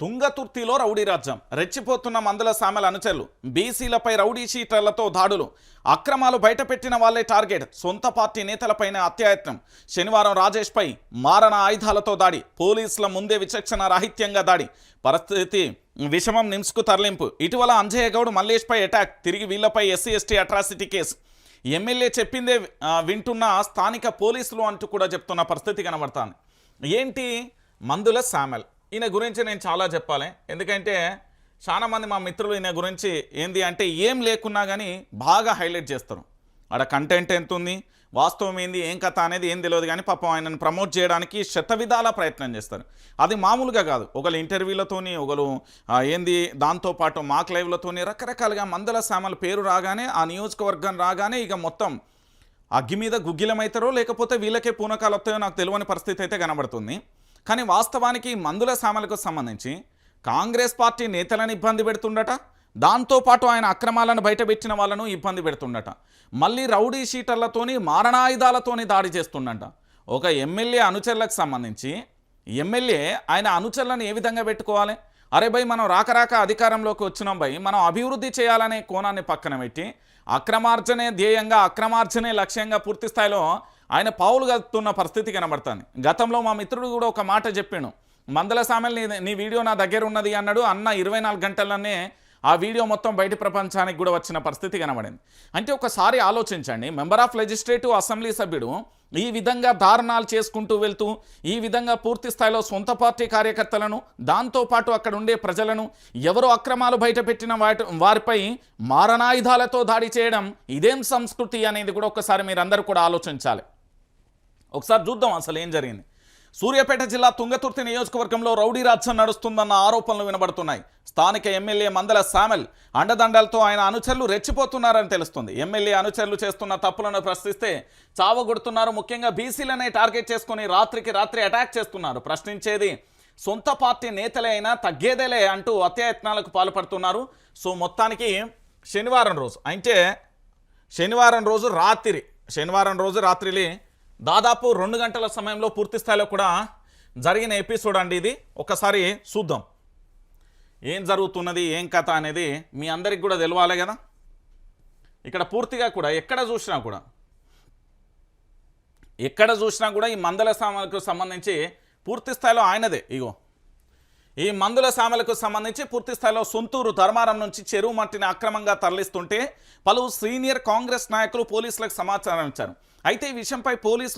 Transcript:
తుంగతుర్తిలో rowdy రాజ్యం రెచ్చిపోతున్న మందుల సామెల అనుచరులు బీసీలపై రౌడీ షీటర్లతో దాడులు అక్రమాలు బయటపెట్టిన వాళ్లే టార్గెట్ సొంత పార్టీ నేతలపైనే అత్యాయత్నం శనివారం రాజేష్పై మారణ ఆయుధాలతో దాడి పోలీసుల ముందే విచక్షణ రాహిత్యంగా దాడి పరిస్థితి విషమం నిమ్స్కు తరలింపు ఇటీవల అంజయ్య గౌడ్ మల్లేష్పై అటాక్ తిరిగి వీళ్లపై SC ST atrocity case MLA చెప్పిందే వింటున్న స్థానిక పోలీసులు అంటూ కూడా చెప్తున్న పరిస్థితి కనబడుతుంది. ఏంటి మందుల సామెల్ ఈయన గురించి నేను చాలా చెప్పాలి, ఎందుకంటే చాలామంది మా మిత్రులు ఈయన గురించి ఏంది అంటే ఏం లేకున్నా కానీ బాగా హైలైట్ చేస్తారు. ఆడ కంటెంట్ ఎంత ఉంది, వాస్తవం ఏంది, ఏం కథ అనేది ఏం తెలియదు, కానీ పాపం ఆయనను ప్రమోట్ చేయడానికి శతవిధాల ప్రయత్నం చేస్తారు. అది మామూలుగా కాదు, ఒకళ్ళు ఇంటర్వ్యూలతోని, ఒకరు ఏంది దాంతోపాటు మాక్ లైవ్లతోని రకరకాలుగా మందుల సామెల పేరు రాగానే, ఆ నియోజకవర్గం రాగానే ఇక మొత్తం అగ్గి మీద గుగ్గిలమవుతారో లేకపోతే వీళ్ళకే పూనకాలు వస్తాయో నాకు తెలియని పరిస్థితి అయితే కనబడుతుంది. కానీ వాస్తవానికి మందుల సామెలకు సంబంధించి కాంగ్రెస్ పార్టీ నేతలను ఇబ్బంది పెడుతుండట, దాంతోపాటు ఆయన అక్రమాలను బయటపెట్టిన వాళ్ళను ఇబ్బంది పెడుతుండట, మళ్ళీ రౌడీ షీటర్లతోని మారణాయుధాలతోని దాడి చేస్తుండట. ఒక ఎమ్మెల్యే అనుచరులకు సంబంధించి ఎమ్మెల్యే ఆయన అనుచరులను ఏ విధంగా పెట్టుకోవాలి? అరే భయ్, మనం రాక అధికారంలోకి వచ్చినాం భయ్, మనం అభివృద్ధి చేయాలనే కోణాన్ని పక్కన పెట్టి అక్రమార్జనే ధ్యేయంగా, అక్రమార్జనే లక్ష్యంగా పూర్తి స్థాయిలో ఆయన పావులు కలుపుతున్న పరిస్థితి కనబడుతుంది. గతంలో మా మిత్రుడు కూడా ఒక మాట చెప్పాను, మందుల సామెల్ నీ వీడియో నా దగ్గర ఉన్నది అన్నాడు. అన్న 24 గంటల్లోనే ఆ వీడియో మొత్తం బయట ప్రపంచానికి కూడా వచ్చిన పరిస్థితి కనబడింది. అంటే ఒకసారి ఆలోచించండి, మెంబర్ ఆఫ్ లెజిస్లేటివ్ అసెంబ్లీ సభ్యుడు ఈ విధంగా దారుణాలు చేసుకుంటూ వెళ్తూ ఈ విధంగా పూర్తి స్థాయిలో సొంత పార్టీ కార్యకర్తలను, దాంతోపాటు అక్కడ ఉండే ప్రజలను, ఎవరో అక్రమాలు బయటపెట్టిన వారిపై మారణాయుధాలతో దాడి చేయడం ఇదేం సంస్కృతి అనేది కూడా ఒకసారి మీరందరూ కూడా ఆలోచించాలి. ఒకసారి చూద్దాం అసలు ఏం జరిగింది. సూర్యాపేట జిల్లా తుంగతుర్తి నియోజకవర్గంలో రౌడీ రాజ్యం నడుస్తుందన్న ఆరోపణలు వినబడుతున్నాయి. స్థానిక ఎమ్మెల్యే మందల సామెల్ అండదండలతో ఆయన అనుచరులు రెచ్చిపోతున్నారని తెలుస్తుంది. ఎమ్మెల్యే అనుచరులు చేస్తున్న తప్పులను ప్రశ్నిస్తే చావగొడుతున్నారు. ముఖ్యంగా బీసీలనే టార్గెట్ చేసుకుని రాత్రికి రాత్రి అటాక్ చేస్తున్నారు. ప్రశ్నించేది సొంత పార్టీ నేతలే అయినా తగ్గేదేలే అంటూ అత్యాయత్నాలకు పాల్పడుతున్నారు. సో మొత్తానికి శనివారం రోజు రాత్రి దాదాపు 2 గంటల సమయంలో పూర్తి స్థాయిలో కూడా జరిగిన ఎపిసోడ్ అండి ఇది. ఒకసారి చూద్దాం ఏం జరుగుతున్నది, ఏం కథ అనేది మీ అందరికి కూడా తెలవాలి కదా. ఇక్కడ పూర్తిగా కూడా ఎక్కడ చూసినా కూడా ఈ మందుల సామెలకు సంబంధించి పూర్తి స్థాయిలో ఆయనదే. ఈ మందుల సామెలకు సంబంధించి పూర్తి స్థాయిలో సొంతూరు ధర్మారం నుంచి చెరువు మట్టిని అక్రమంగా తరలిస్తుంటే పలువురు సీనియర్ కాంగ్రెస్ నాయకులు పోలీసులకు సమాచారం ఇచ్చారు. అయితే ఈ విషయంపై పోలీసులు